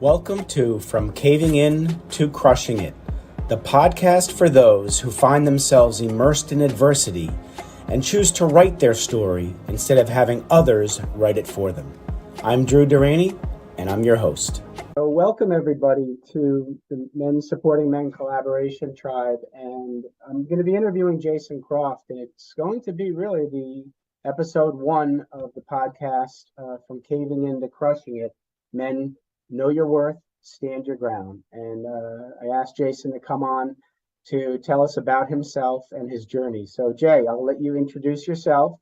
Welcome to From Caving In to Crushing It, the podcast for those who find themselves immersed in adversity and choose to write their story instead of having others write it for them. I'm Drew Durrani, and I'm your host. So welcome everybody to the Men Supporting Men Collaboration Tribe, and I'm going to be interviewing Jason Croft, and it's going to be really the episode 1 of the podcast, From Caving In to Crushing It, Men Know Your Worth, Stand Your Ground. And I asked Jason to come on to tell us about himself and his journey. So Jay, I'll let you introduce yourself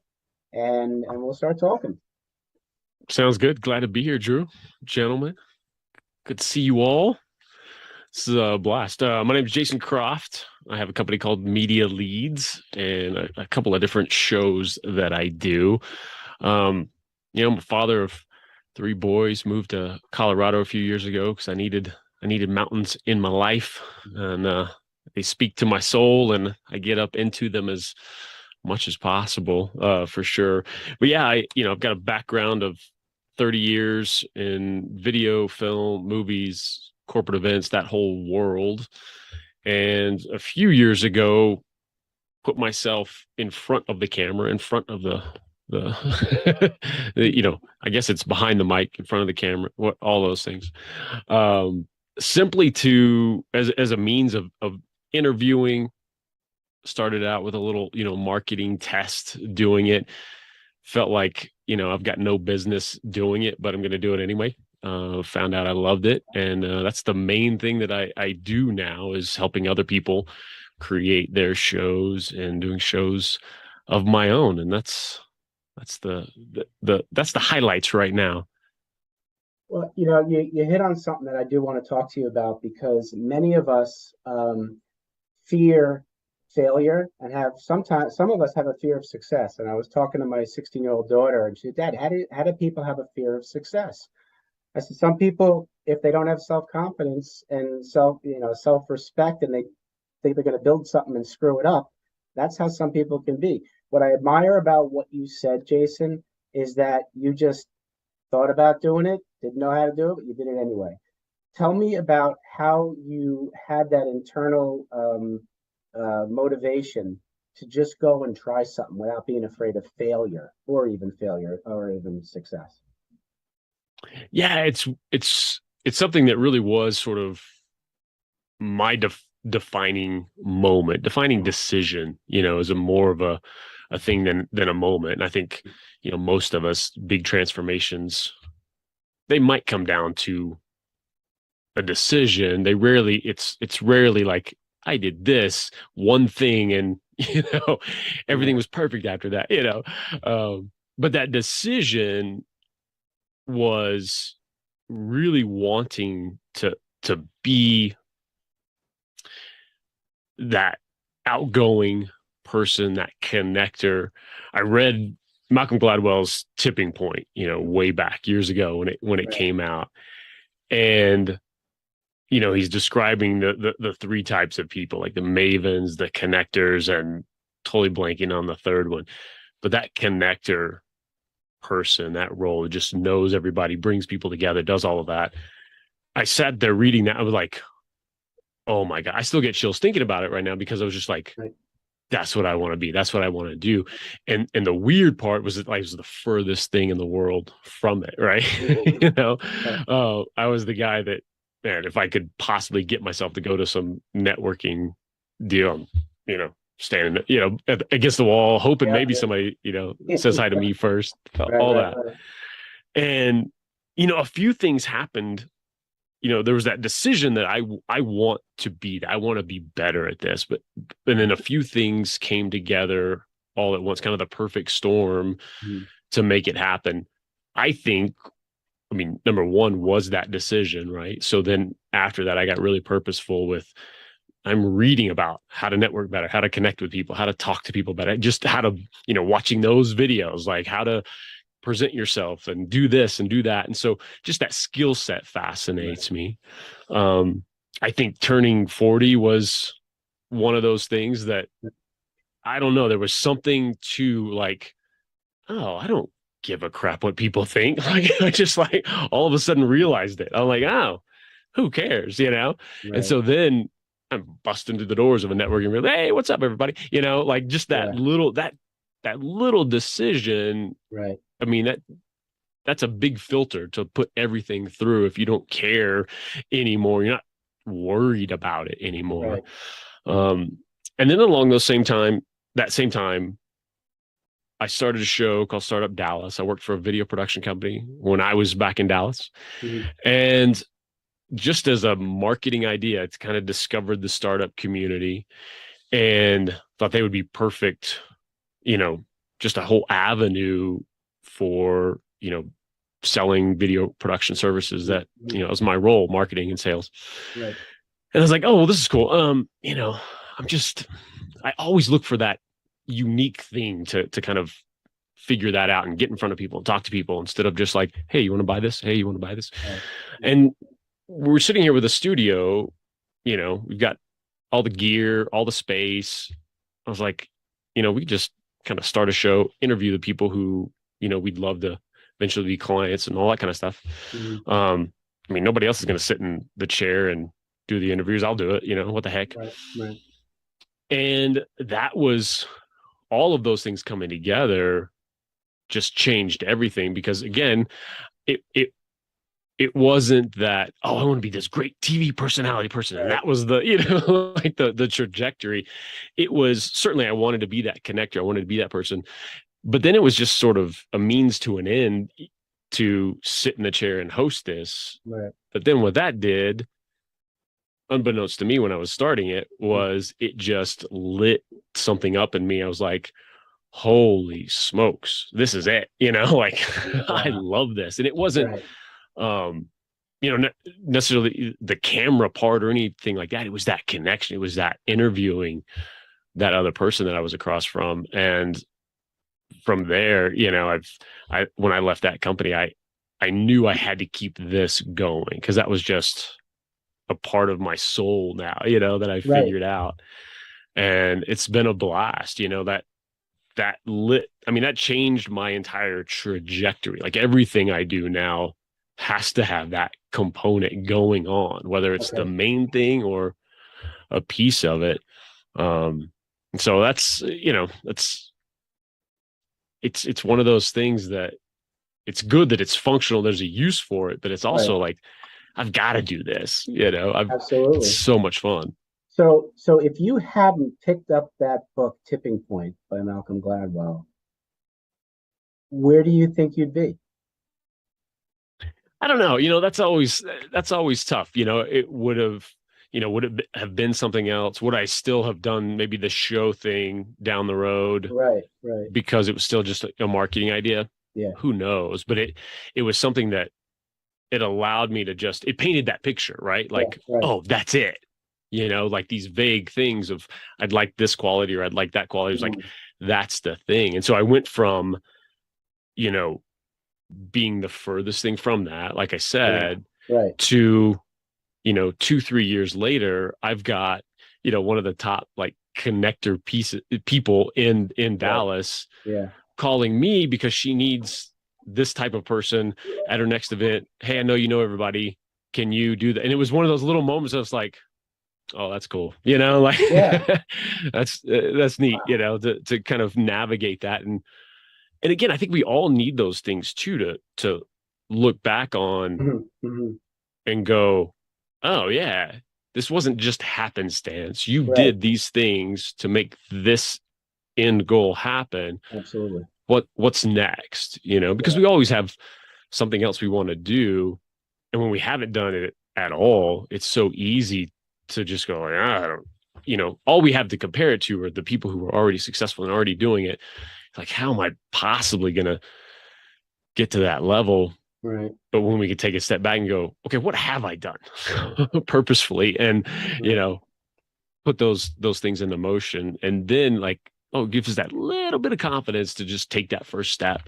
and we'll start talking. Sounds good. Glad to be here, Drew. Gentlemen, good to see you all. This is a blast. My name is Jason Croft. I have a company called Media Leads and a couple of different shows that I do. I'm a father of 3 boys, moved to Colorado a few years ago because I needed mountains in my life, and they speak to my soul, and I get up into them as much as possible, for sure. But yeah, I've got a background of 30 years in video, film, movies, corporate events, that whole world. And a few years ago, put myself in front of the camera, in front of the I guess it's behind the mic, in front of the camera, all those things, simply as a means of interviewing. Started out with a little, marketing test, doing it. Felt like, I've got no business doing it, but I'm going to do it anyway. Found out I loved it. And that's the main thing that I do now, is helping other people create their shows and doing shows of my own. And that's the highlights right now. Well, you hit on something that I do want to talk to you about, because many of us fear failure and some of us have a fear of success. And I was talking to my 16-year-old daughter, and she said, "Dad, how do people have a fear of success?" I said, some people, if they don't have self-confidence and self-respect, and they think they're going to build something and screw it up, that's how some people can be. What I admire about what you said, Jason, is that you just thought about doing it, didn't know how to do it, but you did it anyway. Tell me about how you had that internal motivation to just go and try something without being afraid of failure or even success. Yeah, it's something that really was sort of my defining moment, defining decision, is a more of a thing than a moment. And I think, most of us, big transformations, they might come down to a decision. It's rarely like, I did this one thing and, everything was perfect after that, but that decision was really wanting to be that outgoing person, that connector. I read Malcolm Gladwell's Tipping Point, way back years ago when it came out. And, he's describing the 3 types of people, like the mavens, the connectors, and totally blanking on the third one. But that connector person, that role, just knows everybody, brings people together, does all of that. I sat there reading that. I was like, oh my God, I still get chills thinking about it right now, because I was just like, that's what I want to be. That's what I want to do. And the weird part was that I was the furthest thing in the world from it. Right. I was the guy that, man, if I could possibly get myself to go to some networking deal, standing, against the wall, hoping maybe somebody, says hi to me first, all that. And, a few things happened. There was that decision that I want to be, I want to be better at this, and then a few things came together all at once, kind of the perfect storm to make it happen. Number one was that decision, right? So then after that, I got really purposeful with, I'm reading about how to network better, how to connect with people, how to talk to people better, just how to, watching those videos, like how to present yourself and do this and do that. And so just that skill set fascinates me. I think turning 40 was one of those things that, I don't know, there was something to like, oh, I don't give a crap what people think. Like, I just all of a sudden realized it. I'm like, oh, who cares, And Right. so then I'm busting through the doors of a networking room. Hey, what's up, everybody? Like just Yeah. that little decision. Right. I mean, that's a big filter to put everything through. If you don't care anymore, you're not worried about it anymore. Right. And then along that same time, I started a show called Startup Dallas. I worked for a video production company when I was back in Dallas. Mhm. And just as a marketing idea, it's kind of discovered the startup community and thought they would be perfect, you know, just a whole avenue for, selling video production services that, Mhm. was my role, marketing and sales. Right. And I was like, oh, well, this is cool. I'm just, I always look for that unique thing to kind of figure that out and get in front of people and talk to people instead of just like, hey, you want to buy this? Hey, you want to buy this? Right. And we're sitting here with a studio, we've got all the gear, all the space. I was like, we just kind of start a show, interview the people who, we'd love to eventually be clients and all that kind of stuff. Mhm. I mean, nobody else is going to sit in the chair and do the interviews. I'll do it, what the heck. Right. Right. And that was all of those things coming together just changed everything because again, it wasn't that, oh, I want to be this great TV personality person. And Right. that was the, like the trajectory. It was certainly I wanted to be that connector. I wanted to be that person. But then it was just sort of a means to an end to sit in the chair and host this. Right. But then what that did, unbeknownst to me when I was starting it, was it just lit something up in me. I was like, holy smokes, this is it. Like I Wow. love this. And it wasn't Right. um necessarily the camera part or anything like that. It was that connection. It was that interviewing that other person that I was across from. And from there, when I left that company, I knew I had to keep this going because that was just a part of my soul now, that I Right. figured out. And it's been a blast, that changed my entire trajectory. Like everything I do now has to have that component going on, whether it's the Okay. main thing or a piece of it. So it's one of those things that it's good that it's functional. There's a use for it, but it's Right. also like, I've got to do this, it's Absolutely. so much fun. So if you hadn't picked up that book, Tipping Point by Malcolm Gladwell, where do you think you'd be? I don't know. That's always tough. It would have been something else? Would I still have done maybe the show thing down the road Right. Right. because it was still just a marketing idea? Yeah. Who knows? But it was something that it allowed me to it painted that picture, right? Yeah. Like, Right. oh, that's it. Like these vague things of I'd like this quality or I'd like that quality. It was like, Mhm. that's the thing. And so I went from, you know, being the furthest thing from that, like I Yeah. said, Right. to 2-3 years later, I've got one of the top like connector people in Right. Dallas Yeah. calling me because she needs this type of person at her next event. Hey, I know you know everybody. Can you do that? And it was one of those little moments. I was like, oh, that's cool. Like Yeah. that's neat. Wow. To kind of navigate that and again, I think we all need those things too to look back on Mhm. Mhm. and go, oh yeah, this wasn't just happenstance. You Right. did these things to make this end goal happen. Absolutely. What's next? Because Yeah. we always have something else we want to do. And when we haven't done it at all, it's so easy to just go like, I don't, all we have to compare it to are the people who are already successful and already doing it. Like, how am I possibly going to get to that level? Right. But when we could take a step back and go, okay, what have I done purposefully? And, you Right. know, put those things into motion. And then like, oh, it gives us that little bit of confidence to just take that first step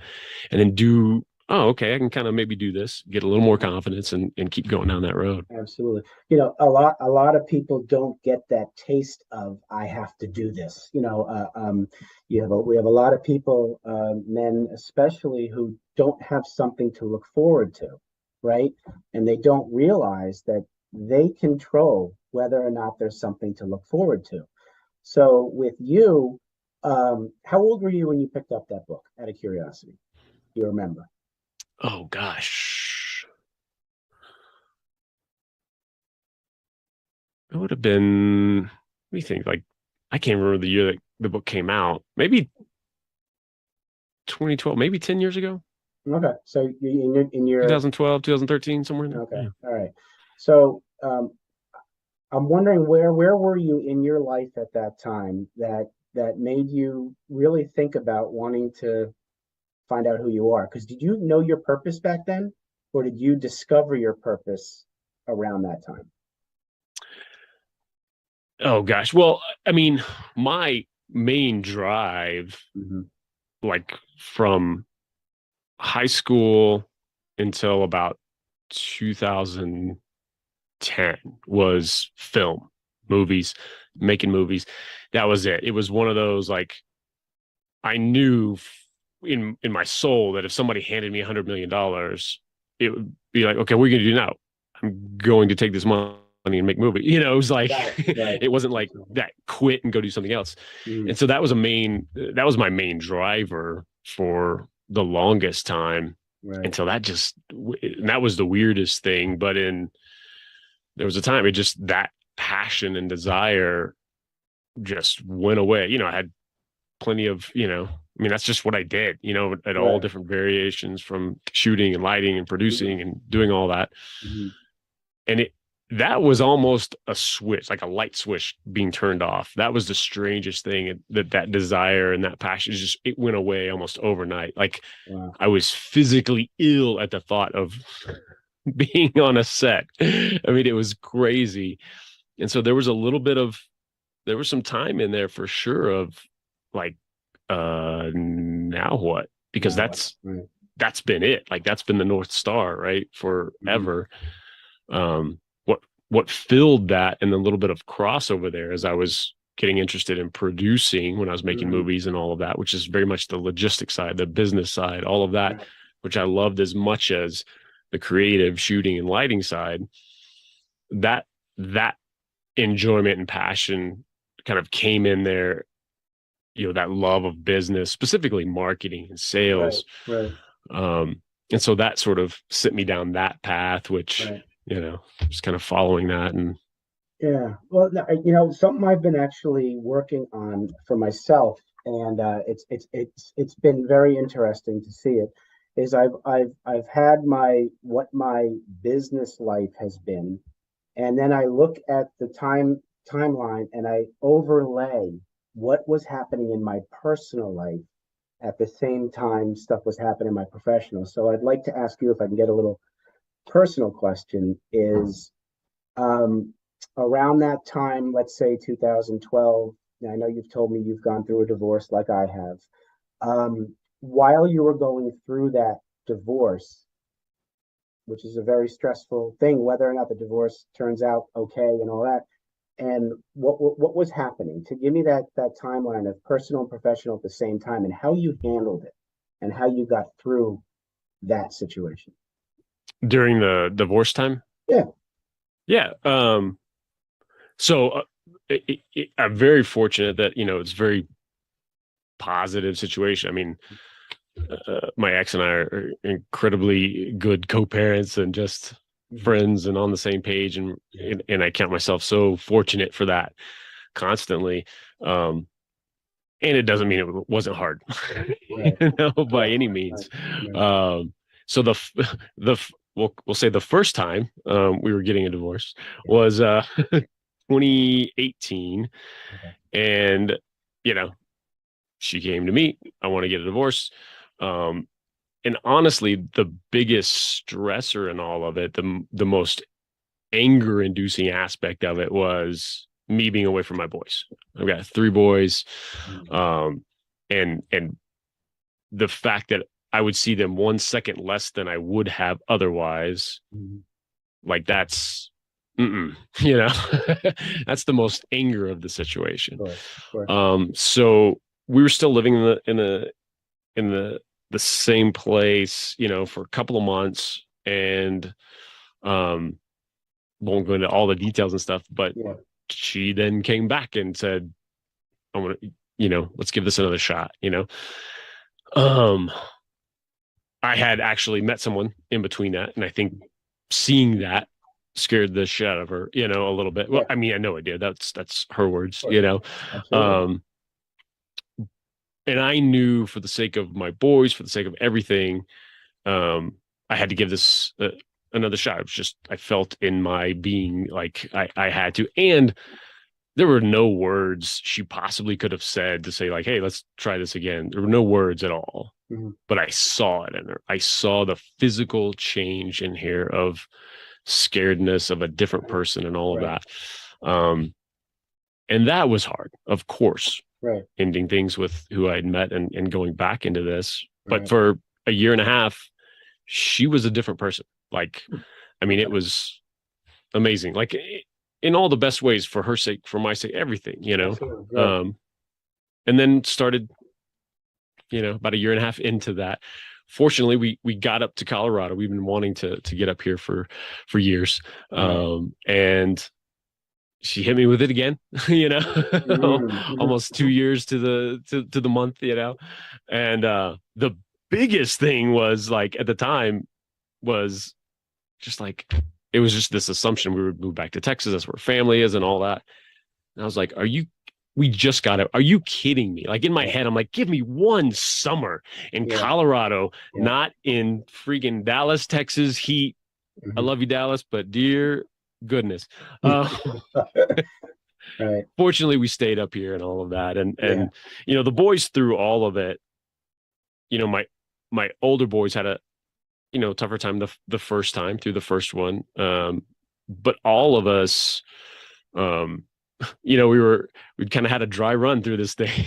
and then do, oh, okay, I can kind of maybe do this, get a little more confidence and keep going down that road. Absolutely. A lot of people don't get that taste of I have to do this. We have a lot of people, men especially, who don't have something to look forward to, right? And they don't realize that they control whether or not there's something to look forward to. So with you, how old were you when you picked up that book, out of curiosity? Do you remember? Oh gosh. It would have been, what do you think? Like, I can't remember the year that the book came out. Maybe 2012, maybe 10 years ago. Okay, so in your 2012, 2013, somewhere in there. okay, Yeah. all right. So I'm wondering where were you in your life at that time that made you really think about wanting to find out who you are? Because did you know your purpose back then, or did you discover your purpose around that time? Oh gosh. Well, I mean, my main drive, Hmm. like from high school until about 2010, was film, movies, making movies. That was it. It was one of those, like, I knew in my soul that if somebody handed me $100 million, it would be like, okay, what are you gonna do now? I'm going to take this money and make a movie. It was like, Got it. Right. it wasn't like that, quit and go do something else. Mm, And so that was my main driver for the longest time, right. until and that was the weirdest thing. But there was a time, it just, that passion and desire just went away. I had plenty of, I mean, that's just what I did, at all Right. different variations, from shooting and lighting and Mm, producing and doing all that. mhm. And that was almost a switch, like a light switch being turned off. That was the strangest thing, that desire and that passion, it went away almost overnight. Like, Wow. I was physically ill at the thought of being on a set. I mean, it was crazy. And so there was some time in there for sure of, like, now what? Because Now what? Right. that's been it. Like, that's been the North Star, right? Mhm. Forever. Um, what filled that, and a little bit of crossover there, as I was getting interested in producing when I was making Mhm. movies and all of that, which is very much the logistic side, the business side, all of that, Right. which I loved as much as the creative shooting and lighting side. That enjoyment and passion kind of came in there, that love of business, specifically marketing and Right. sales. Right. Um, and so that sort of sent me down that path, which, Right. just kind of following that. And Yeah. Well, no, something I've been actually working on for myself, and it's been very interesting to see it. Is I've had what my business life has been, and then I look at the timeline and I overlay what was happening in my personal life at the same time stuff was happening in my professional. So I'd like to ask you, if I can get a little personal question, is um, around that time, let's say 2012. I know you've told me you've gone through a divorce like I have. While you were going through that divorce, which is a very stressful thing, whether or not the divorce turns out okay and all that, and what was happening, to give me that timeline of personal and professional at the same time, and how you handled it and how you got through that situation. during the divorce time, Yeah. yeah. So I'm very fortunate that, it's very positive situation. I mean, my ex and I are incredibly good co-parents and just Mhm. friends and on the same page, and Yeah. I count myself so fortunate for that constantly. Um, and it doesn't mean it wasn't hard, Right. by Right. any Right. means. Right. So we'll say the first time we were getting a divorce Yeah. was 2018, Okay. and you know she came to me. I want to get a divorce. Um, and honestly, the biggest stressor in all of it, the most anger inducing aspect of it, was me being away from my boys. I've got three boys. Mhm. Um, and the fact that I would see them 1 second less than I would have otherwise, Mhm. like, that's, mm-mm, you know, that's the most anger of the Of situation. course. Of course. So we were still living in the same place, for a couple of months. And um won't go into all the details and stuff, but Yeah. she then came back and said, I want to, let's give this another shot, Um, I had actually met someone in between that, and I think seeing that scared the shit out of her, a little bit. Well, Yeah. I mean, I know it did. That's her words, Absolutely. Um, and I knew for the sake of my boys, for the sake of everything, I had to give this another shot. It was just I felt in my being like I had to, and there were no words she possibly could have said to say like, "Hey, let's try this again." There were no words at all, but I saw it in her. I saw the physical change in here of scaredness of a different person and all of Right. that. And that was hard, of course, Right. ending things with who I'd met and going back into this. But Right. for a year and a half, she was a different person. Like, I mean, it was amazing. Like in all the best ways, for her sake, for my sake, everything, Absolutely. Right. And then started, about a year and a half into that. Fortunately, we got up to Colorado. We've been wanting to get up here for years. And she hit me with it again, Mm-hmm. almost 2 years to the month, and the biggest thing was like at the time was just like it was just this assumption we would move back to Texas. That's where family is and all that. And I was like, we just got it. Are you kidding me? Like in my head, I'm like, give me one summer in Colorado, not in freaking Dallas, Texas heat. I love you, Dallas, but dear goodness. Right. Fortunately, we stayed up here and all of that. And the boys through all of it, my older boys had a tougher time the first time through the first one. But all of us, we'd kind of had a dry run through this thing,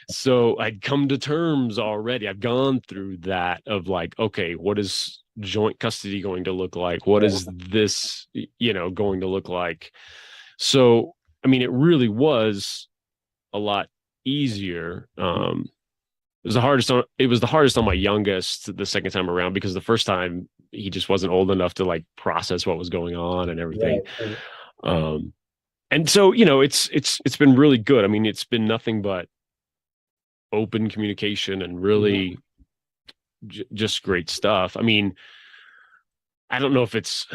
So I'd come to terms already. I've gone through that of like, okay, what is joint custody going to look like? What is this, going to look like? So, I mean, it really was a lot easier. It was the hardest on my youngest the second time around, because the first time he just wasn't old enough to like process what was going on and everything. Right. And so, it's been really good. I mean, it's been nothing but open communication and really just great stuff. I mean, I don't know if it's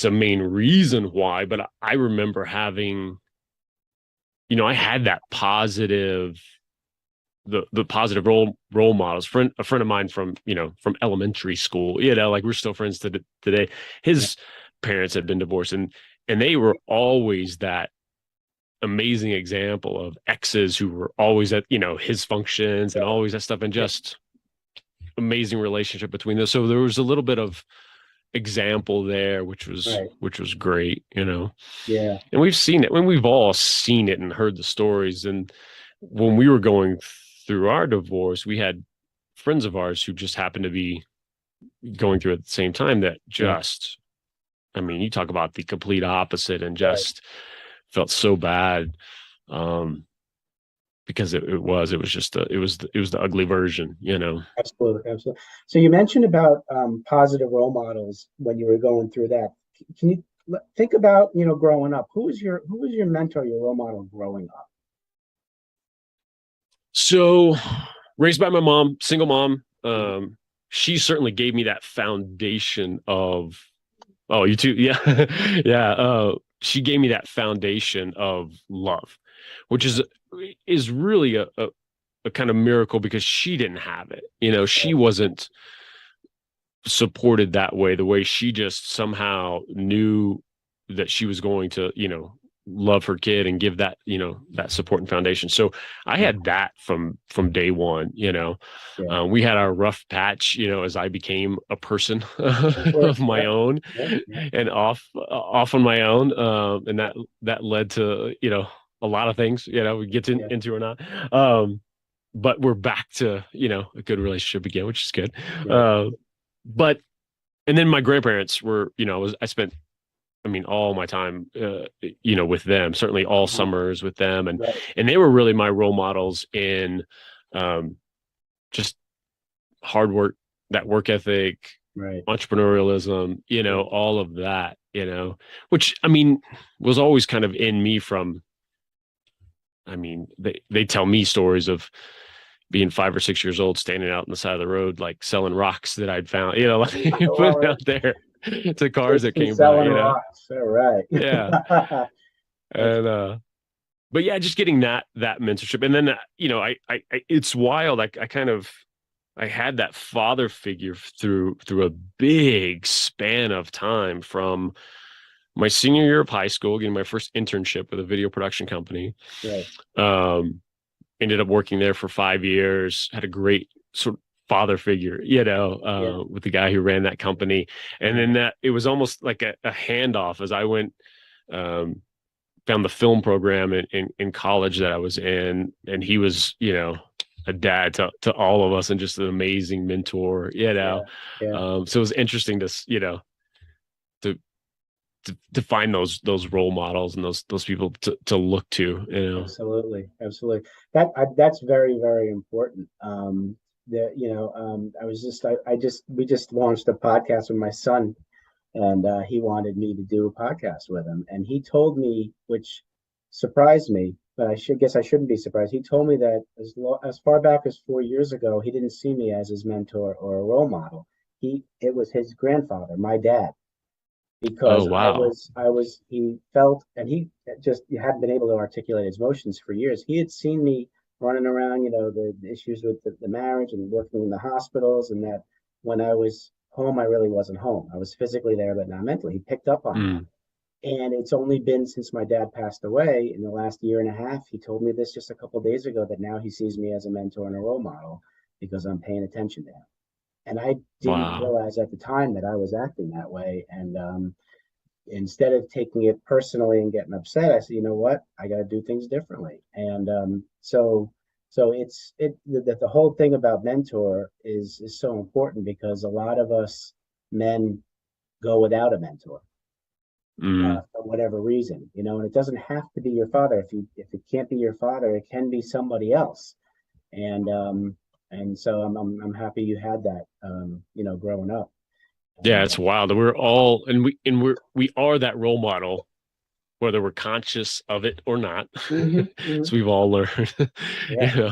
a main reason why, but I remember having, I had that positive, the positive role models. A friend of mine from elementary school, like we're still friends today. His parents had been divorced, and they were always that amazing example of exes who were always at his functions and always that stuff, and just amazing relationship between those. So there was a little bit of example there, which was great, Yeah. And we've seen it when we've all seen it and heard the stories. And when we were going through our divorce, we had friends of ours who just happened to be going through it at the same time that just, I mean, you talk about the complete opposite, and just felt so bad. Because it was just it was the ugly version, Absolutely. So you mentioned about positive role models when you were going through that. Can you think about growing up? Who was your mentor, your role model growing up? So, raised by my mom, single mom. She certainly gave me that foundation of. Oh, you too, yeah, yeah. She gave me that foundation of love, which is really a kind of miracle, because she didn't have it. She wasn't supported that way, the way she just somehow knew that she was going to, love her kid and give that, that support and foundation. So I had that from day one. We had our rough patch, as I became a person of my own and off on my own. And that led to, a lot of things, we get into or not. But we're back to, a good relationship again, which is good. But, and then my grandparents were, I spent, I mean, all my time, with them, certainly all summers with them. And they were really my role models in just hard work, that work ethic, entrepreneurialism, all of that. which, I mean, was always kind of in me from, I mean, they tell me stories of being 5 or 6 years old, standing out on the side of the road, like selling rocks that I'd found, like putting Well, out there to cars that basically came by, selling rocks. All right. yeah. That's And, but yeah, just getting that mentorship. And then, it's wild. I had that father figure through a big span of time from my senior year of high school, getting my first internship with a video production company. right. Um, Ended up working there for 5 years, had a great sort of father figure, Yeah. with the guy who ran that company. And then it was almost like a handoff as I went, found the film program in college that I was in. And he was, a dad to all of us and just an amazing mentor, Yeah. Yeah. So it was interesting to to find those role models and those people to look to. Absolutely. Absolutely. That's very, very important. We just launched a podcast with my son, and he wanted me to do a podcast with him. And he told me, which surprised me, but I shouldn't be surprised. He told me that as far back as 4 years ago, he didn't see me as his mentor or a role model. It was his grandfather, my dad, Oh, because wow. he felt, and he just hadn't been able to articulate his emotions for years. He had seen me running around, the issues with the marriage and working in the hospitals, and that when I was home, I really wasn't home. I was physically there, but not mentally. He picked up on that. Mm, And it's only been since my dad passed away in the last year and a half. He told me this just a couple of days ago, that now he sees me as a mentor and a role model because I'm paying attention to him. And I didn't wow. realize at the time that I was acting that way. And instead of taking it personally and getting upset, I said, you know what, I got to do things differently. And so the whole thing about mentor is so important, because a lot of us men go without a mentor Mm. for whatever reason, and it doesn't have to be your father. If it can't be your father, it can be somebody else. And so I'm happy you had that, growing up. Yeah, And it's wild. We're all we are that role model, whether we're conscious of it or not. mhm, mhm. So we've all learned, you Yeah,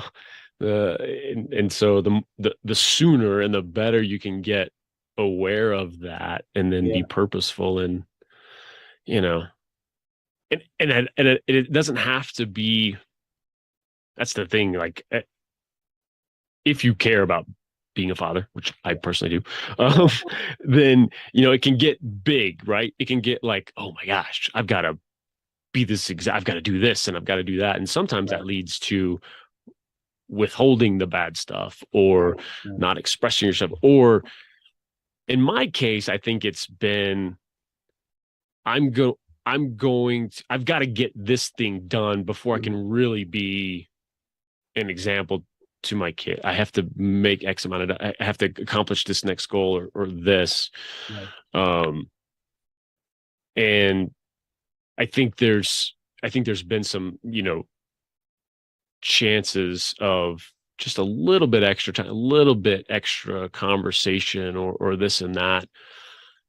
know, and so the sooner and the better you can get aware of that and then be yeah, purposeful and you know it doesn't have to be. That's the thing. Like, if you care about being a father, which I personally do, yeah, um, then it can get big, right? It can get like, oh my gosh, I've got to be this exact, I've got to do this and I've got to do that, and sometimes right, that leads to withholding the bad stuff or right, right, not expressing yourself. Or in my case, I think it's been I'm go I've got to get this thing done before I mhm, can really be an example to my kid. I have to make X amount of, I have to accomplish this next goal or this. right, Um, and I think there's been some, chances of just a little bit extra time, a little bit extra conversation or this and that,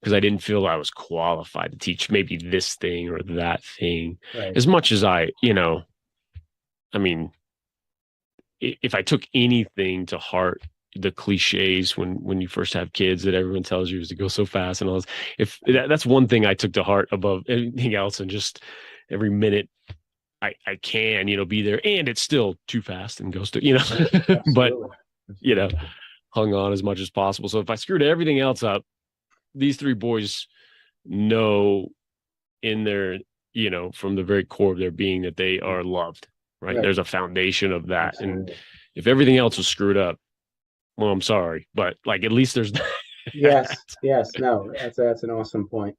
because I didn't feel I was qualified to teach maybe this thing or that thing right. as much as I mean, if I took anything to heart, the cliches when you first have kids that everyone tells you is to go so fast and all this. If that's one thing I took to heart above anything else, and just every minute I can, be there, and it's still too fast and goes to, but Absolutely, you know, absolutely. hung on as much as possible. So if I screwed everything else up, these three boys know in their, from the very core of their being that they Mm, are loved, right? right, There's a foundation of that. And absolutely. if everything else was screwed up, well, I'm sorry, but like at least there's that. Yes, yes. No, that's an awesome point.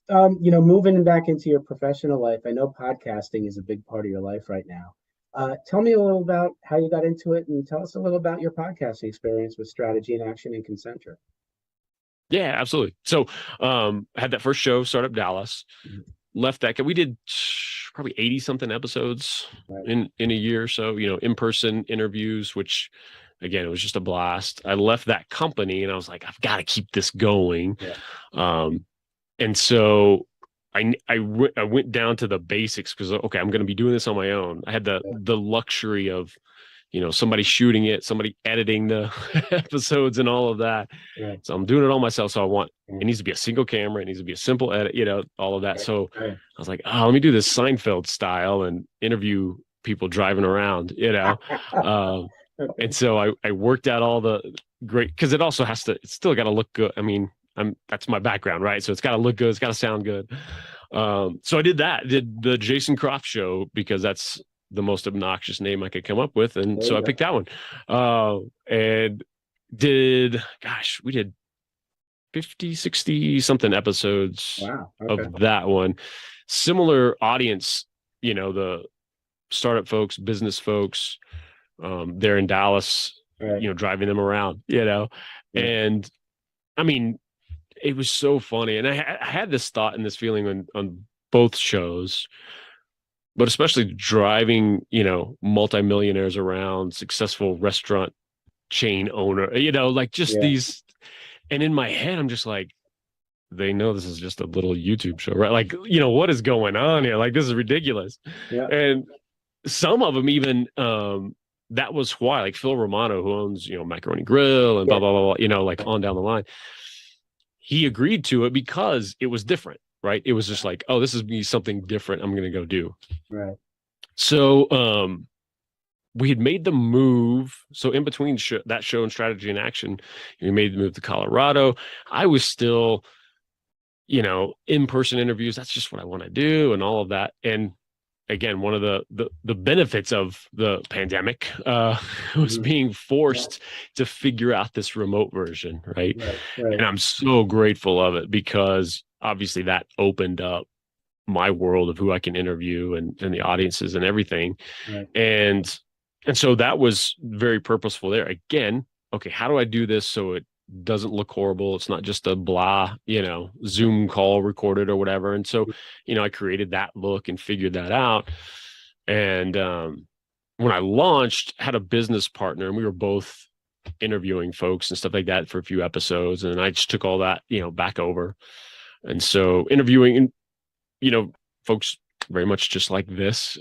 Moving back into your professional life, I know podcasting is a big part of your life right now. Tell me a little about how you got into it, and tell us a little about your podcasting experience with Strategy and Action and Concentric. Yeah, absolutely. So I had that first show, Startup Dallas, Mhm. left that. We did probably 80 something episodes Right. in a year or so, in-person interviews, which again, it was just a blast. I left that company and I was like, I've got to keep this going. Yeah. Um, And so I went down to the basics because, okay, I'm going to be doing this on my own. I had the luxury of, somebody shooting it, somebody editing the episodes and all of that. Right. So I'm doing it all myself. So it Right. needs to be a single camera. It needs to be a simple edit, all of that. Right. So Right. I was like, oh, let me do this Seinfeld style and interview people driving around. Um, and Okay. so I worked out all the great, because it's still got to look good. I mean, that's my background, right? So it's got to look good. It's got to sound good. So I did the Jason Croft show because that's the most obnoxious name I could come up with. And There so you I go. picked that one. And we did 50, 60 something episodes Wow. Okay. of that one. Similar audience, the startup folks, business folks, they're in Dallas, Right. driving them around. Yeah. And I mean, it was so funny. And I had this thought and this feeling on both shows, but especially driving, multimillionaires around, successful restaurant chain owner, like just Yeah. these. And in my head, I'm just like, they know this is just a little YouTube show, right? Like, what is going on here? Like, this is ridiculous. Yeah. And some of them even, that was why, like Phil Romano, who owns, Macaroni Grill and blah, Yeah. blah, blah, like on down the line, he agreed to it because it was different, right? It was just like, oh, this is me something different I'm going to go do. Right. So, we had made the move. So in between that show and Strategy and Action, we made the move to Colorado. I was still, in-person interviews. That's just what I want to do and all of that. And again, one of the benefits of the pandemic was Mhm. being forced to figure out this remote version, right? Right. Right. And I'm so grateful of it because obviously that opened up my world of who I can interview and the audiences and everything. Right. And so that was very purposeful there. Again, okay, how do I do this so it doesn't look horrible? It's not just a blah, Zoom call recorded or whatever. And so, I created that look and figured that out. And when I launched, had a business partner and we were both interviewing folks and stuff like that for a few episodes. And I just took all that, back over. And so interviewing and, folks very much just like this,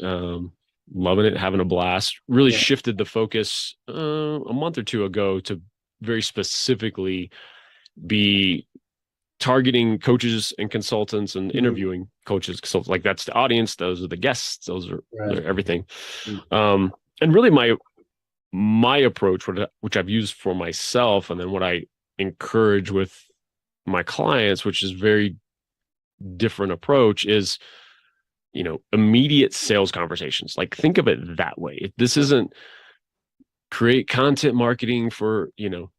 loving it, having a blast, really Yeah. shifted the focus a month or two ago to very specifically be targeting coaches and consultants and Mhm. interviewing coaches, consultants. Like that's the audience. Those are the guests. Those are Right. everything. Mhm. And really my approach, which I've used for myself, and then what I encourage with my clients, which is very different approach, is immediate sales conversations. Like think of it that way. This isn't create content marketing for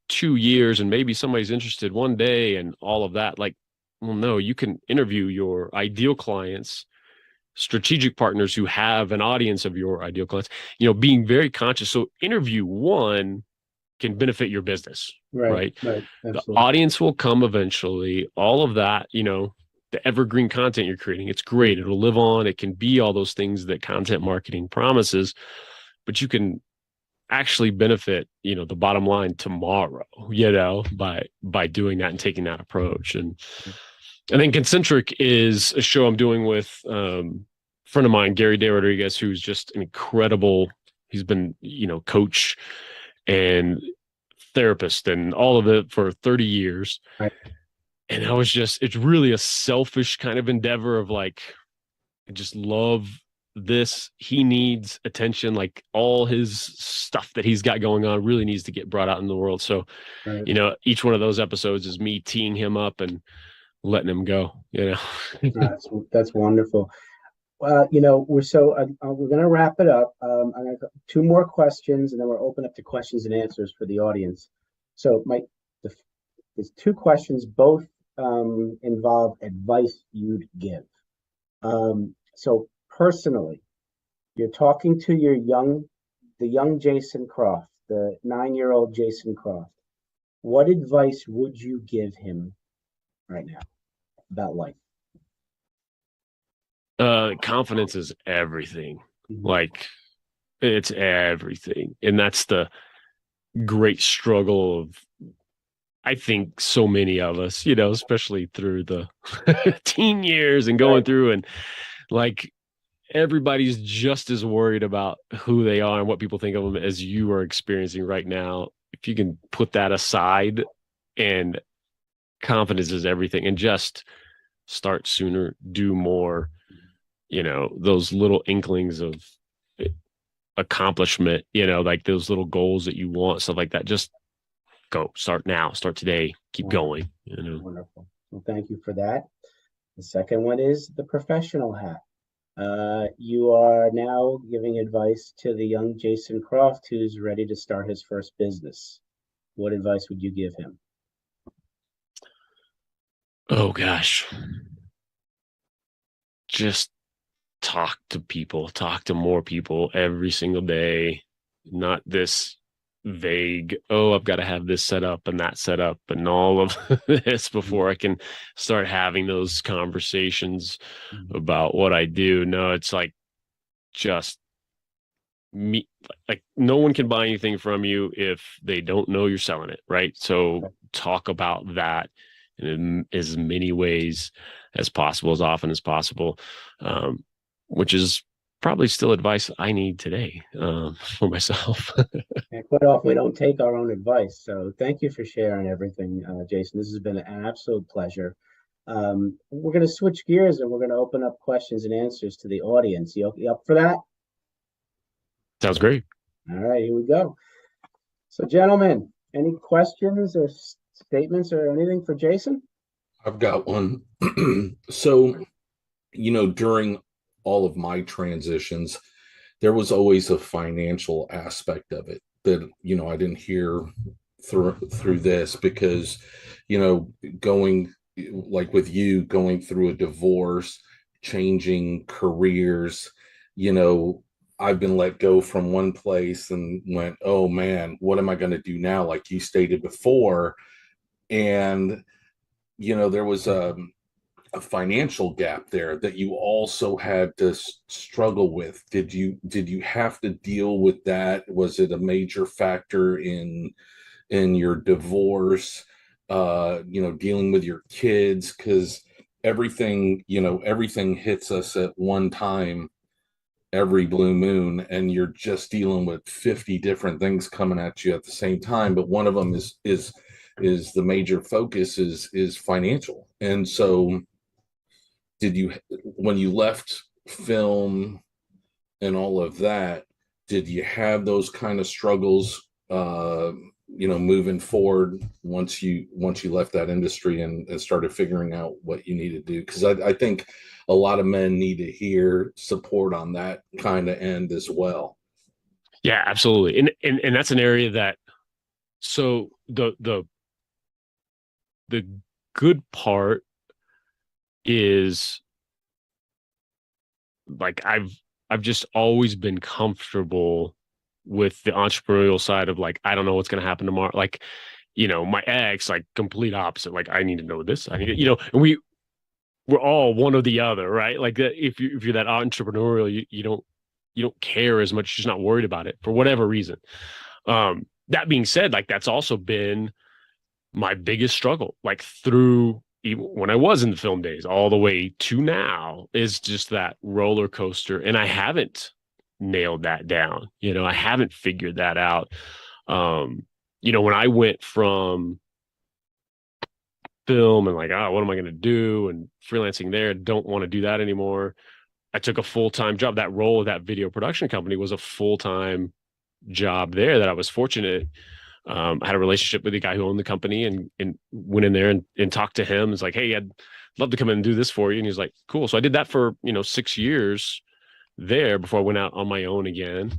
2 years and maybe somebody's interested one day and all of that. Like, well, no, you can interview your ideal clients, strategic partners who have an audience of your ideal clients, being very conscious. So interview one can benefit your business, Right. right? Right. The Absolutely. audience will come eventually. All of that, the evergreen content you're creating, it's great. It'll live on. It can be all those things that content marketing promises, but you can actually benefit, the bottom line tomorrow, by doing that and taking that approach. And then Concentric is a show I'm doing with a friend of mine, Gary De Rodriguez, who's just an incredible, he's been, coach and therapist and all of it for 30 years. Right. And it's really a selfish kind of endeavor of like, I just love this. He needs attention. Like all his stuff that he's got going on really needs to get brought out in the world. So, Right. Each one of those episodes is me teeing him up and letting him go, That's wonderful. We're going to wrap it up. I'm going to two more questions, and then we'll open up to questions and answers for the audience. So, there's two questions, both involve advice you'd give. So, personally, you're talking to the young Jason Croft, the 9-year-old Jason Croft. What advice would you give him right now about life? Confidence is everything. Mhm. Like it's everything. And that's the great struggle of I think so many of us, especially through the teen years and going Right. through, and like everybody's just as worried about who they are and what people think of them as you are experiencing right now. If you can put that aside, and confidence is everything, and just start sooner, do more, those little inklings of accomplishment, like those little goals that you want, stuff like that. Just go, start now, start today, keep Wonderful. going. Wonderful. Well, thank you for that. The second one is the professional hat. You are now giving advice to the young Jason Croft who's ready to start his first business. What advice would you give him? Oh gosh. Just talk to more people every single day, not this vague, oh, I've got to have this set up and that set up and all of this before I can start having those conversations Mhm. about what I do. No, it's like just me. Like no one can buy anything from you if they don't know you're selling it, right? So talk about that in as many ways as possible, as often as possible, which is probably still advice I need today for myself. And quite often we don't take our own advice. So thank you for sharing everything, Jason. This has been an absolute pleasure. We're going to switch gears and we're going to open up questions and answers to the audience. You up for that? Sounds great. All right, here we go. So, gentlemen, any questions or statements or anything for Jason? I've got one. So, during all of my transitions, there was always a financial aspect of it that, I didn't hear through this because, going like with you going through a divorce, changing careers, I've been let go from one place and went, oh man, what am I going to do now? Like you stated before. And, there was a financial gap there that you also had to struggle with. Did you have to deal with that? Was it a major factor in your divorce? Dealing with your kids, because everything hits us at one time every blue moon, and you're just dealing with 50 different things coming at you at the same time. But one of them is the major focus is financial. And so did you, when you left film and all of that, did you have those kind of struggles moving forward once you left that industry and started figuring out what you need to do? Because I think a lot of men need to hear support on that kind of end as well. Yeah, absolutely. And that's an area that, so the good part is, like, I've just always been comfortable with the entrepreneurial side of, like, I don't know what's going to happen tomorrow. Like, my ex, like, complete opposite. Like, I need to know this. I need to, and we're all one or the other, right? Like, if you're that entrepreneurial, you don't care as much. You're just not worried about it for whatever reason. That being said, like, that's also been my biggest struggle, like through even when I was in the film days, all the way to now, is just that roller coaster. And I haven't nailed that down. I haven't figured that out. When I went from film and like, what am I going to do? And freelancing there, don't want to do that anymore. I took a full-time job. That role of that video production company was a full-time job there that I was fortunate. I had a relationship with the guy who owned the company and went in there and talked to him. It's like, hey, I'd love to come in and do this for you. And he's like, cool. So I did that for, 6 years there before I went out on my own again.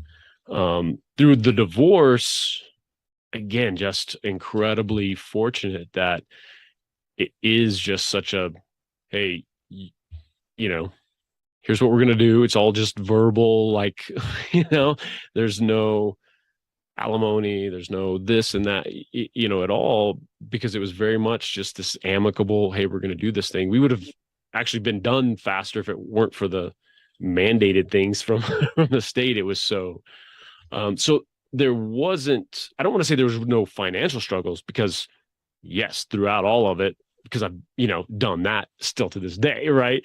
Through the divorce, again, just incredibly fortunate that it is just such a, hey, here's what we're going to do. It's all just verbal, like, there's no alimony, there's no this and that, at all, because it was very much just this amicable, hey, we're going to do this thing. We would have actually been done faster if it weren't for the mandated things from, from the state. It was so there wasn't, I don't want to say there was no financial struggles, because Yes, throughout all of it, because I've, done that still to this day, right?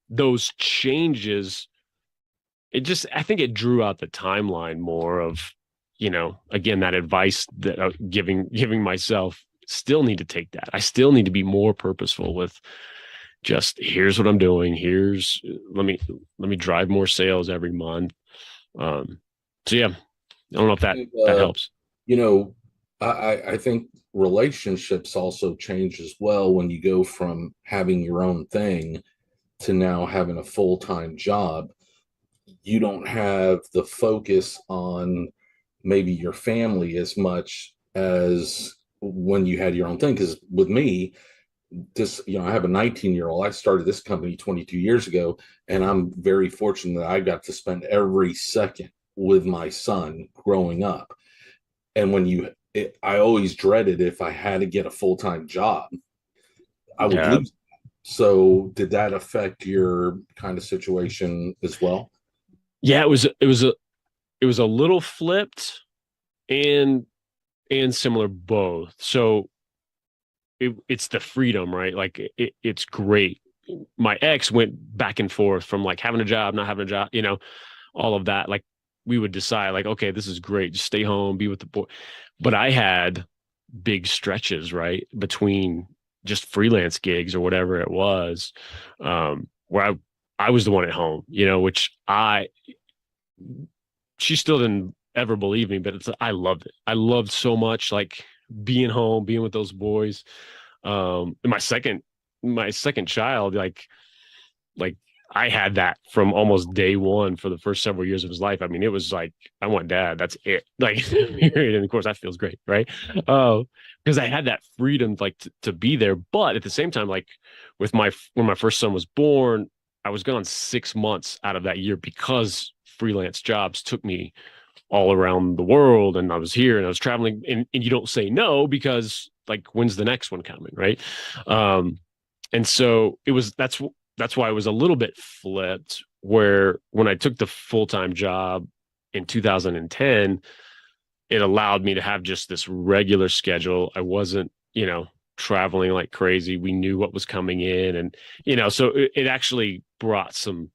Those changes, I think it drew out the timeline more of, again, that advice that giving myself. Still need to take that. I still need to be more purposeful with just, here's what I'm doing. Let me drive more sales every month. So yeah, I don't know if that helps. You know, I think relationships also change as well when you go from having your own thing to now having a full-time job. You don't have the focus on maybe your family as much as when you had your own thing. Because with me, I have a 19-year-old. I started this company 22 years ago, and I'm very fortunate that I got to spend every second with my son growing up. And I always dreaded if I had to get a full-time job, I would lose. So did that affect your kind of situation as well? Yeah, it was a little flipped and similar both. So it's the freedom, right? Like it's great. My ex went back and forth from like having a job, not having a job, all of that. Like we would decide like, okay, this is great. Just stay home, be with the boy. But I had big stretches, right, between just freelance gigs or whatever it was, where I was the one at home, which she still didn't ever believe me, but I loved it. I loved so much, like being home, being with those boys. And my second child, like I had that from almost day one for the first several years of his life. I mean, it was like, I want dad. That's it. Like, and of course that feels great. Right. Because I had that freedom, like to be there. But at the same time, like when my first son was born, I was gone 6 months out of that year because freelance jobs took me all around the world, and I was here and I was traveling, and you don't say no because like, when's the next one coming? Right. And so that's why it was a little bit flipped, where when I took the full-time job in 2010, it allowed me to have just this regular schedule. I wasn't, traveling like crazy. We knew what was coming in, and, so it actually brought some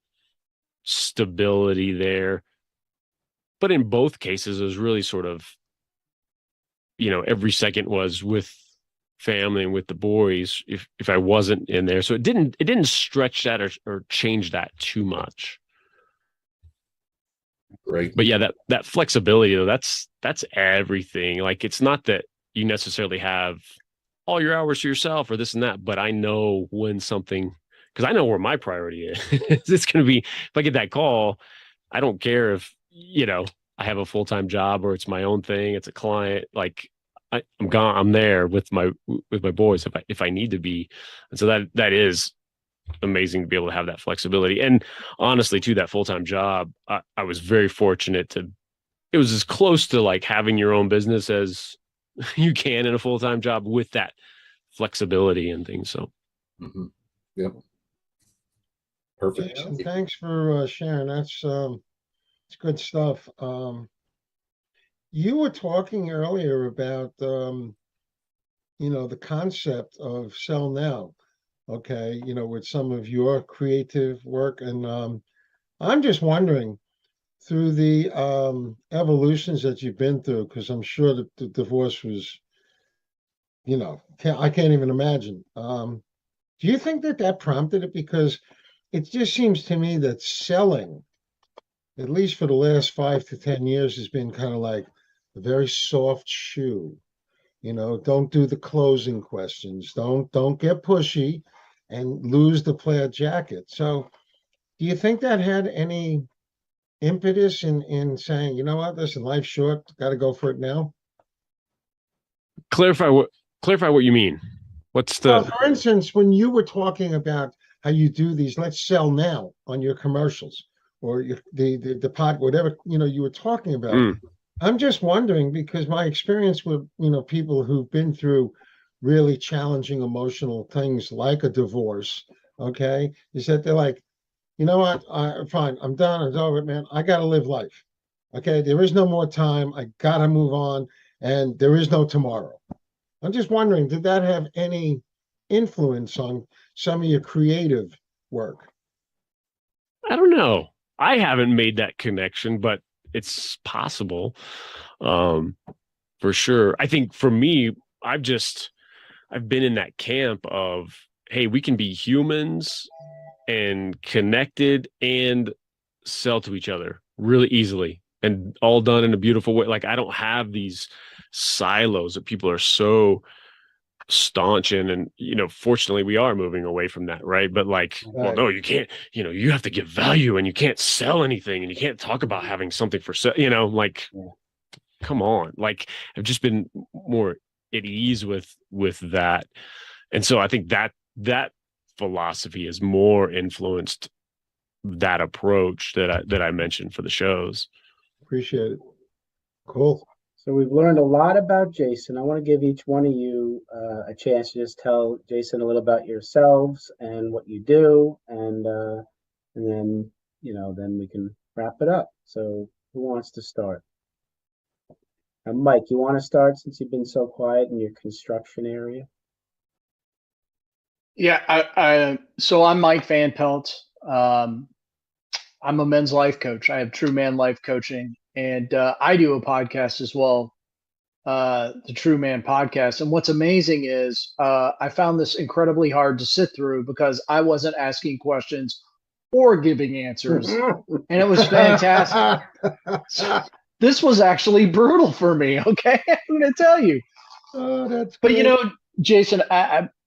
stability there. But in both cases, it was really sort of, every second was with family and with the boys if I wasn't in there. So it didn't stretch that or change that too much. Great. But yeah, that flexibility though, that's everything. Like, it's not that you necessarily have all your hours to yourself or this and that, but I know when something, because I know where my priority is. It's going to be, if I get that call, I don't care if, I have a full-time job or it's my own thing, it's a client, like I'm gone. I'm there with my boys if I need to be. And so that is amazing to be able to have that flexibility. And honestly, too, that full-time job, I was very fortunate it was as close to like having your own business as you can in a full-time job with that flexibility and things. So, Yep. Perfect. And thanks for sharing. That's it's good stuff. You were talking earlier about the concept of sell now. Okay, with some of your creative work, and I'm just wondering, through the evolutions that you've been through, because I'm sure that the divorce was, I can't even imagine. Do you think that prompted it? Because it just seems to me that selling, at least for the last 5 to 10 years, has been kind of like a very soft shoe. Don't do the closing questions. Don't get pushy and lose the plaid jacket. So do you think that had any impetus in saying, you know what, listen, life's short, got to go for it now? clarify what you mean. What's the? Well, for instance, when you were talking about how you do these, let's sell now on your commercials or the pod, whatever, you were talking about. I'm just wondering, because my experience with, people who've been through really challenging emotional things like a divorce, okay, is that they're like, you know what, fine, I'm done, it's over, man, I got to live life. Okay, there is no more time. I got to move on, and there is no tomorrow. I'm just wondering, did that have any influence on some of your creative work? I don't know. I haven't made that connection, but it's possible. Um, for sure. I think for me, I've been in that camp of, hey, we can be humans and connected and sell to each other really easily and all done in a beautiful way. Like I don't have these silos that people are so staunch in, and fortunately we are moving away from that, right? But like, well, no, you can't, you have to give value and you can't sell anything and you can't talk about having something for sale, like come on. Like I've just been more at ease with that. And so I think that philosophy has more influenced that approach that I mentioned for the shows. Appreciate it. Cool. So we've learned a lot about Jason. I want to give each one of you a chance to just tell Jason a little about yourselves and what you do, and then then we can wrap it up. So who wants to start? Mike, you want to start since you've been so quiet in your construction area? Yeah, so I'm Mike Van Pelt. I'm a men's life coach. I have True Man Life Coaching, and I do a podcast as well, the True Man Podcast. And what's amazing is I found this incredibly hard to sit through because I wasn't asking questions or giving answers, and it was fantastic. So, this was actually brutal for me. Okay, I'm going to tell you. Oh, that's But great. Jason,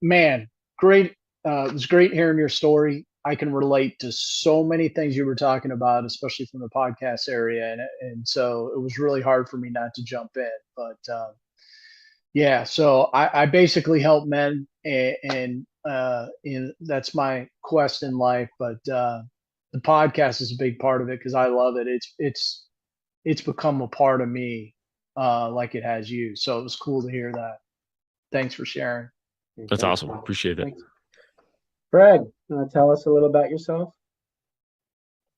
man, great. It was great hearing your story. I can relate to so many things you were talking about, especially from the podcast area, and so it was really hard for me not to jump in. But yeah, so I basically help men, and that's my quest in life. But the podcast is a big part of it because I love it. It's become a part of me, like it has you. So it was cool to hear that. Thanks for sharing. That's awesome. Appreciate it. Thanks. Fred, want to tell us a little about yourself?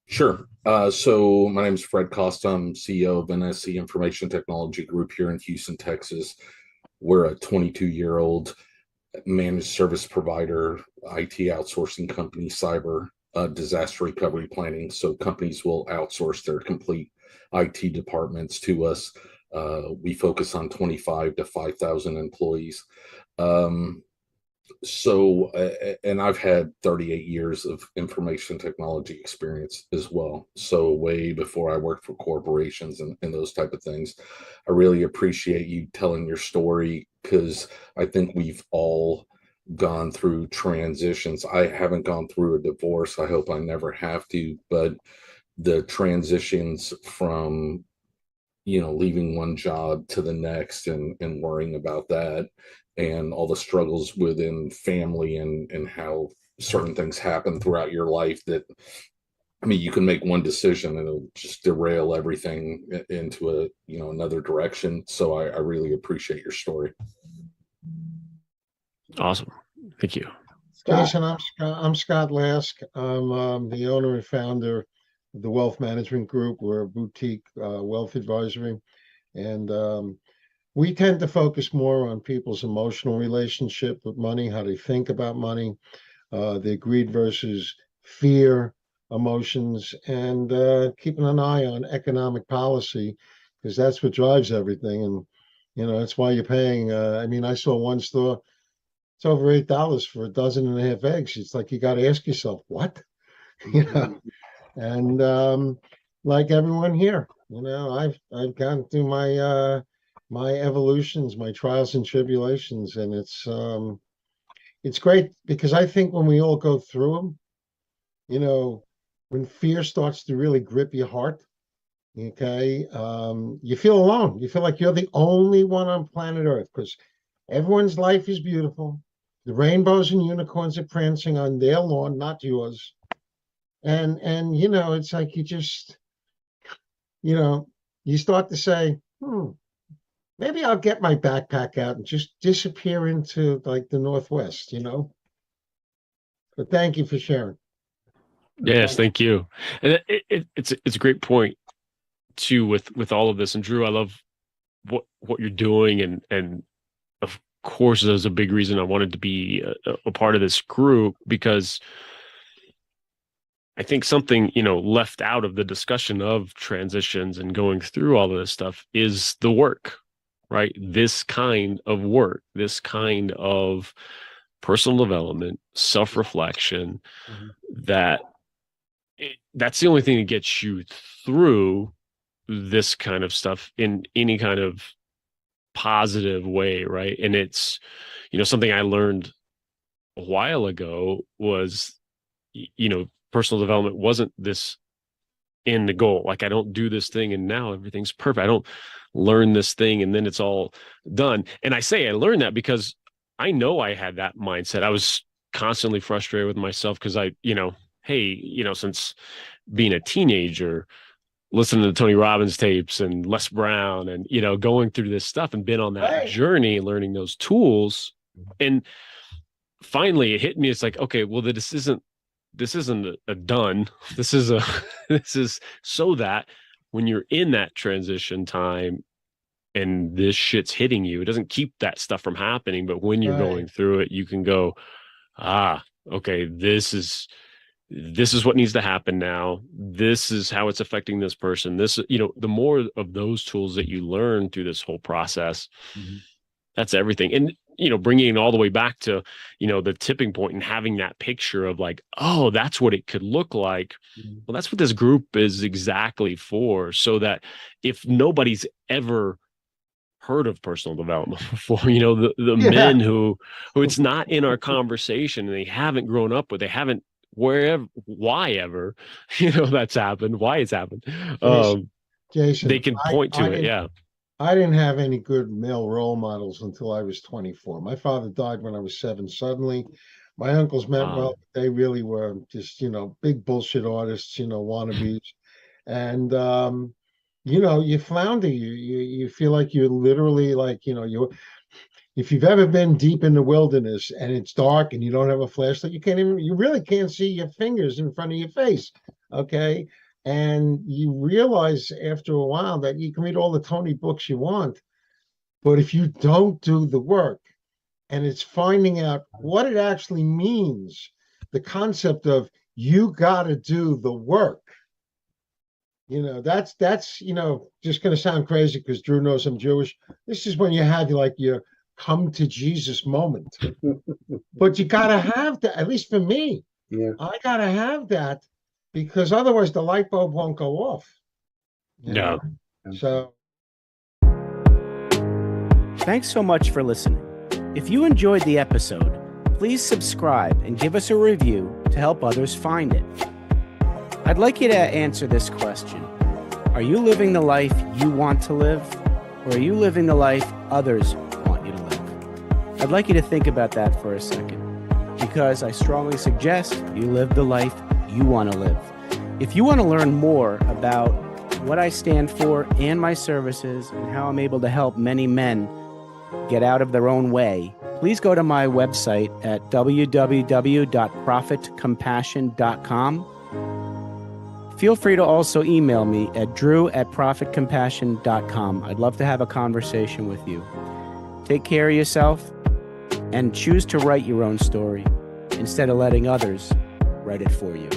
Sure. So my name is Fred Costa. I'm CEO of NSC Information Technology Group here in Houston, Texas. We're a 22-year-old managed service provider, IT outsourcing company, cyber disaster recovery planning. So companies will outsource their complete IT departments to us. We focus on 25 to 5,000 employees. And I've had 38 years of information technology experience as well. So way before I worked for corporations and those type of things. I really appreciate you telling your story because I think we've all gone through transitions. I haven't gone through a divorce. I hope I never have to, but the transitions from leaving one job to the next and worrying about that and all the struggles within family and how certain things happen throughout your life that, I mean, you can make one decision and it'll just derail everything into another direction. So I really appreciate your story. Awesome. Thank you. Jason, I'm Scott Lask. I'm the owner and founder of the Wealth Management Group. We're a boutique wealth advisory. And we tend to focus more on people's emotional relationship with money, how they think about money, their greed versus fear emotions, and keeping an eye on economic policy, because that's what drives everything. And, that's why you're paying. I mean, I saw one store, it's over $8 for a dozen and a half eggs. It's like, you got to ask yourself, what? And like everyone here, I've gone through my evolutions, my trials and tribulations, and it's great because I think when we all go through them, when fear starts to really grip your heart, okay, you feel alone. You feel like you're the only one on planet Earth because everyone's life is beautiful. The rainbows and unicorns are prancing on their lawn, not yours. And it's like you just, you start to say, maybe I'll get my backpack out and just disappear into like the Northwest, But thank you for sharing. Yes, thank you. And it's a great point too with all of this. And Drew, I love what you're doing and course, that was a big reason I wanted to be a part of this group, because I think something, left out of the discussion of transitions and going through all of this stuff is the work, right? This kind of work, this kind of personal development, self-reflection, that's the only thing that gets you through this kind of stuff in any kind of positive way, right? And it's, something I learned a while ago was, personal development wasn't this end goal. Like, I don't do this thing and now everything's perfect. I don't learn this thing and then it's all done. And I say I learned that because I know I had that mindset. I was constantly frustrated with myself because since being a teenager, listening to Tony Robbins tapes and Les Brown and, going through this stuff and been on that journey, learning those tools. And finally it hit me. It's like, okay, well, this isn't a done. This is so that when you're in that transition time and this shit's hitting you, it doesn't keep that stuff from happening. But when you're going through it, you can go, okay, this is what needs to happen now. This is how it's affecting this person. The more of those tools that you learn through this whole process, that's everything. And, bringing it all the way back to, the tipping point and having that picture of like, oh, that's what it could look like. Well, that's what this group is exactly for. So that if nobody's ever heard of personal development before, the men who it's not in our conversation and they haven't grown up with, they haven't why that's happened, why it's happened. Jason, they can point to it. Yeah. I didn't have any good male role models until I was 24. My father died when I was 7 suddenly. My uncles meant well, but they really were just, big bullshit artists, wannabes. And, you flounder, you feel like you're literally like, if you've ever been deep in the wilderness and it's dark and you don't have a flashlight, you really can't see your fingers in front of your face. Okay. And you realize after a while that you can read all the Tony books you want, but if you don't do the work, and it's finding out what it actually means, the concept of you got to do the work. That's just going to sound crazy because Drew knows I'm Jewish. This is when you have your come to Jesus moment. But you got to have that, at least for me. Yeah. I got to have that because otherwise the light bulb won't go off. No. So. Thanks so much for listening. If you enjoyed the episode, please subscribe and give us a review to help others find it. I'd like you to answer this question. Are you living the life you want to live, or are you living the life others want you to live? I'd like you to think about that for a second, because I strongly suggest you live the life you want to live. If you want to learn more about what I stand for and my services and how I'm able to help many men get out of their own way, please go to my website at www.profitcompassion.com. Feel free to also email me at drew@profitcompassion.com. I'd love to have a conversation with you. Take care of yourself and choose to write your own story instead of letting others write it for you.